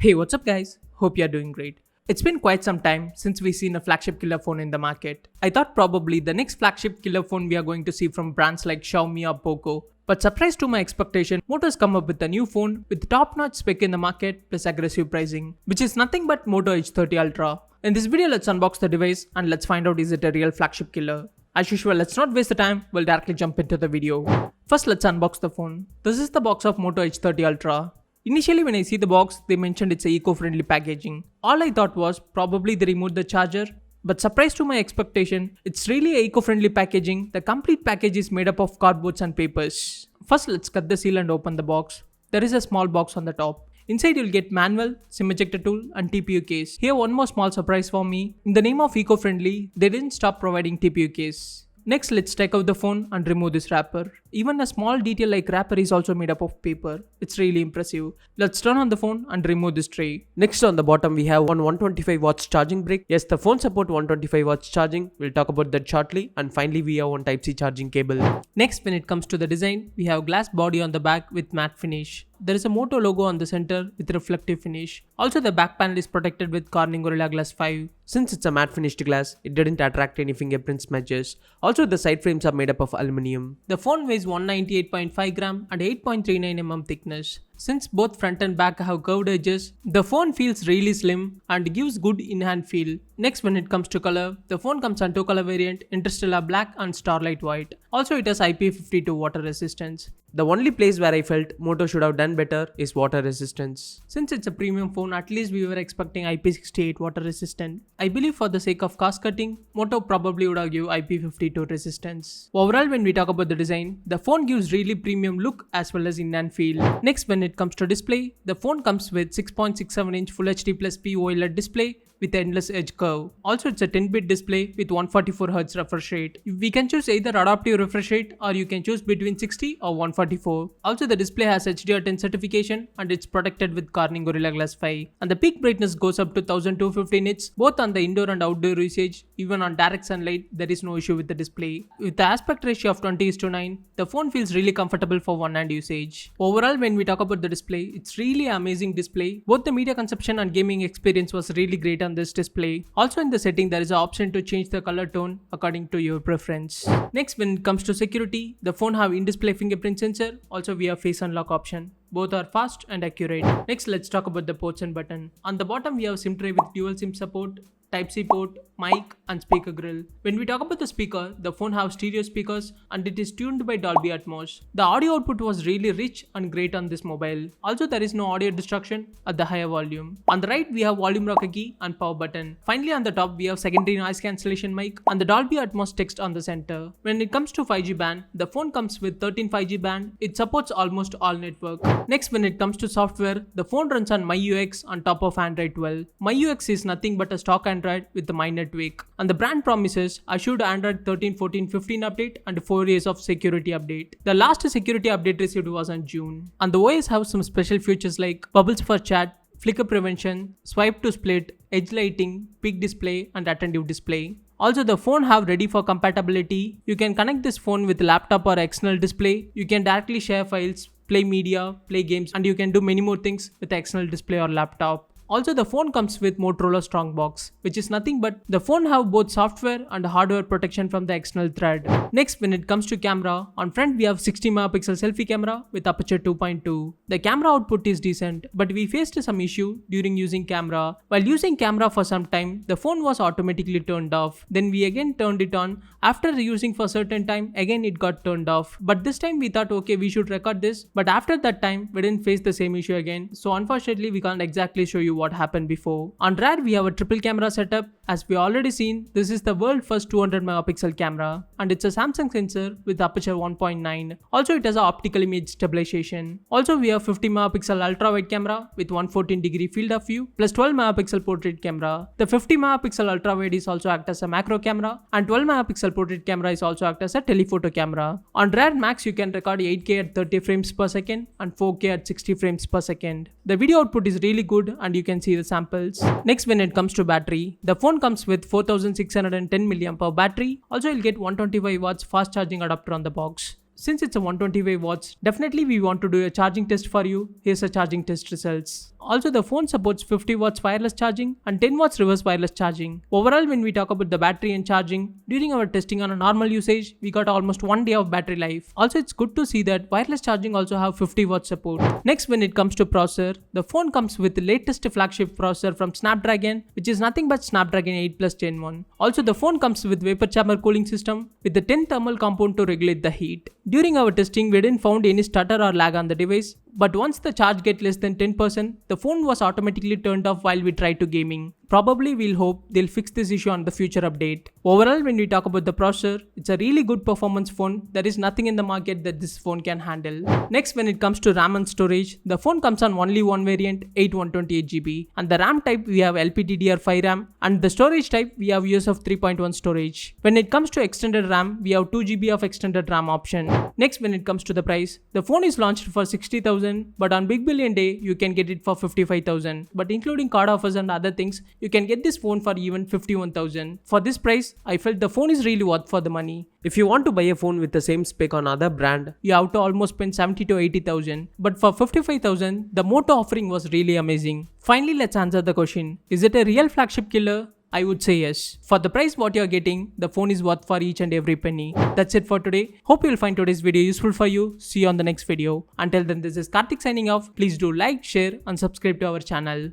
Hey, what's up, guys? Hope you're doing great. It's been quite some time since we've seen a flagship killer phone in the market. I thought probably the next flagship killer phone we are going to see from brands like Xiaomi or Poco. But surprise to my expectation, Moto's come up with a new phone with top-notch spec in the market plus aggressive pricing, which is nothing but Moto Edge 30 Ultra. In this video, let's unbox the device and let's find out is it a real flagship killer. As usual, let's not waste the time, we'll directly jump into the video. First, let's unbox the phone. This is the box of Moto Edge 30 Ultra. Initially when I see the box, they mentioned it's a eco-friendly packaging. All I thought was probably they removed the charger. But surprise to my expectation, it's really a eco-friendly packaging. The complete package is made up of cardboards and papers. First, let's cut the seal and open the box. There is a small box on the top. Inside you'll get manual, SIM ejector tool and TPU case. Here one more small surprise for me. In the name of eco-friendly, they didn't stop providing TPU case. Next, let's take out the phone and remove this wrapper. Even a small detail like wrapper is also made up of paper. It's really impressive. Let's turn on the phone and remove this tray. Next on the bottom we have one 125 watts charging brick. Yes, the phone supports 125 watts charging. We'll talk about that shortly. And finally we have one Type-C charging cable. Next, when it comes to the design, we have glass body on the back with matte finish. There is a Moto logo on the center with reflective finish. Also the back panel is protected with Corning Gorilla Glass 5. Since it's a matte finished glass, it didn't attract any fingerprint smudges. Also the side frames are made up of aluminum. The phone weighs 198.5 gram and 8.39 mm thickness. Since both front and back have curved edges, the phone feels really slim and gives good in-hand feel. Next, when it comes to color, the phone comes on two color variant, Interstellar Black and Starlight White. Also it has IP52 water resistance. The only place where I felt Moto should have done better is water resistance. Since it's a premium phone, at least we were expecting IP68 water resistant. I believe for the sake of cost cutting, Moto probably would have given IP52 resistance. Overall, when we talk about the design, the phone gives really premium look as well as in-hand feel. Next, when it comes to display, the phone comes with 6.67 inch Full HD Plus P OLED display with endless edge curve. Also it's a 10-bit display with 144Hz refresh rate. We can choose either adaptive refresh rate or you can choose between 60 or 144. Also the display has HDR10 certification and it's protected with Corning Gorilla Glass 5. And the peak brightness goes up to 1250 nits both on the indoor and outdoor usage. Even on direct sunlight there is no issue with the display. With the aspect ratio of 20:9, the phone feels really comfortable for one-hand usage. Overall, when we talk about the display, it's really an amazing display. Both the media consumption and gaming experience was really great on this display. Also in the setting there is an option to change the color tone according to your preference. Next, when it comes to security, the phone have in-display fingerprint sensor. Also we have face unlock option. Both are fast and accurate. Next, let's talk about the ports and button. On the bottom we have SIM tray with dual SIM support, Type-C port, mic and speaker grill. When we talk about the speaker, the phone have stereo speakers and it is tuned by Dolby Atmos. The audio output was really rich and great on this mobile. Also there is no audio destruction at the higher volume. On the right we have volume rocker key and power button. Finally on the top we have secondary noise cancellation mic and the Dolby Atmos text on the center. When it comes to 5G band, the phone comes with 13 5G band. It supports almost all network. Next, when it comes to software, the phone runs on MyUX on top of Android 12. MyUX is nothing but a stock Android with the minor tweak. And the brand promises assured Android 13, 14, 15 update and 4 years of security update. The last security update received was on June. And the OS have some special features like bubbles for chat, flicker prevention, swipe to split, edge lighting, peak display and attentive display. Also the phone have ready for compatibility. You can connect this phone with laptop or external display. You can directly share files, play media, play games and you can do many more things with the external display or laptop. Also the phone comes with Motorola Strongbox, which is nothing but the phone have both software and hardware protection from the external thread. Next, when it comes to camera, on front we have 60 megapixel selfie camera with aperture 2.2. The camera output is decent, but we faced some issue during using camera. While using camera for some time, the phone was automatically turned off. Then we again turned it on. After using for certain time, again it got turned off. But this time we thought okay, we should record this. But after that time, we didn't face the same issue again. So unfortunately, we can't exactly show you what happened before. On rear we have a triple camera setup. As we already seen, this is the world first 200 megapixel camera and it's a Samsung sensor with aperture 1.9. Also it has an optical image stabilization. Also we have 50 megapixel ultra wide camera with 114-degree field of view plus 12 megapixel portrait camera. The 50 megapixel ultra wide is also act as a macro camera and 12 megapixel portrait camera is also act as a telephoto camera. On rear max you can record 8K at 30 frames per second and 4K at 60 frames per second. The video output is really good and you can see the samples. Next, when it comes to battery, the phone comes with 4610 mAh battery. Also you'll get 125 watts fast charging adapter on the box. Since it's a 125 watts, definitely we want to do a charging test for you. Here's a charging test results. Also, the phone supports 50 watts wireless charging and 10 watts reverse wireless charging. Overall, when we talk about the battery and charging, during our testing on a normal usage, we got almost 1 day of battery life. Also, it's good to see that wireless charging also have 50 watt support. Next, when it comes to processor, the phone comes with the latest flagship processor from Snapdragon, which is nothing but Snapdragon 8 Plus Gen 1. Also, the phone comes with vapor chamber cooling system with the 10 thermal compound to regulate the heat. During our testing, we didn't found any stutter or lag on the device, but once the charge get less than 10%, the phone was automatically turned off while we tried to gaming. Probably we'll hope they'll fix this issue on the future update. Overall, when we talk about the processor, it's a really good performance phone. There is nothing in the market that this phone can handle. Next, when it comes to RAM and storage, the phone comes on only one variant, 8128GB, and the RAM type we have LPDDR5 RAM, and the storage type we have USF 3.1 storage. When it comes to extended RAM, we have 2GB of extended RAM option. Next, when it comes to the price, the phone is launched for 60,000, but on Big Billion Day you can get it for 55,000. But including card offers and other things, you can get this phone for even 51,000. For this price, I felt the phone is really worth for the money. If you want to buy a phone with the same spec on other brand, you have to almost spend 70 to 80,000. But for 55,000, the Moto offering was really amazing. Finally, let's answer the question: is it a real flagship killer? I would say yes. For the price what you're getting, the phone is worth for each and every penny. That's it for today. Hope you'll find today's video useful for you. See you on the next video. Until then, this is Karthik signing off. Please do like, share and subscribe to our channel.